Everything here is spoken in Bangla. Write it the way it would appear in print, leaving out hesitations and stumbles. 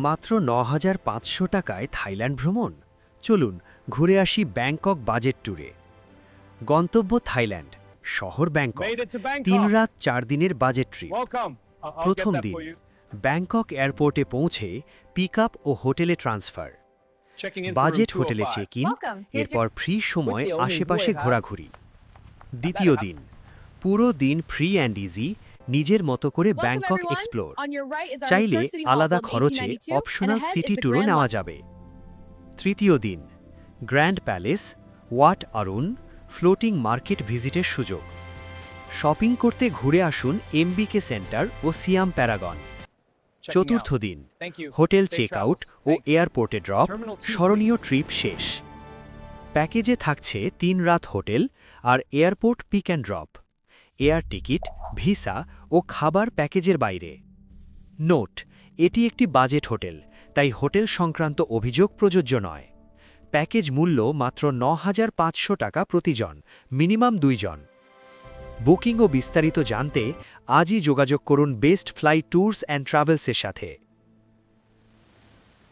মাত্র ৯,৫০০ টাকায় থাইল্যান্ড ভ্রমণ। চলুন ঘুরে আসি ব্যাংকক বাজেট ট্যুরে। গন্তব্য থাইল্যান্ড, শহর Bangkok. Made it to ৩ Bangkok. রাত ৪ দিনের বাজেট ট্রিপ। Welcome. I'll প্রথম get that দিন for you. ব্যাংকক এয়ারপোর্টে পৌঁছে পিক আপ ও হোটেলে transfer. Checking in for room budget হোটেলে 205. Check in, Welcome. Here's এরপর ফ্রি সময় With the only আশেপাশে way, ঘোরাঘুরি। দ্বিতীয় দিন পুরো দিন ফ্রি অ্যান্ড ইজি, নিজের মতো করে Welcome Bangkok everyone. Explore. On your right is our চাইলে historic city hall আলাদা built in খরচে 1892, optional and ahead city is the ট্যুরও Grand নেওয়া Lodge. যাবে। তৃতীয় দিন grand palace, Wat Arun, floating market ভিজিটের সুযোগ। শপিং করতে ঘুরে আসুন এমবিকে সেন্টার ও সিয়াম প্যারাগন। Checking চতুর্থ out. দিন Thank you. হোটেল Safe চেক আউট travels. ও Thanks. এয়ারপোর্টে ড্রপ, Terminal 2, স্মরণীয় please. ট্রিপ শেষ। প্যাকেজে থাকছে ৩ রাত হোটেল আর airport pick and drop. Air ticket, visa ও খাবার প্যাকেজের বাইরে। নোট: এটি একটি বাজেট হোটেল, তাই হোটেল সংক্রান্ত অভিযোগ প্রযোজ্য নয়। প্যাকেজ মূল্য মাত্র ৯,৫০০ টাকা প্রতিজন, মিনিমাম ২ জন। বুকিং ও বিস্তারিত জানতে আজই যোগাযোগ করুন বেস্ট ফ্লাই ট্যুরস অ্যান্ড ট্রাভেলসের সাথে।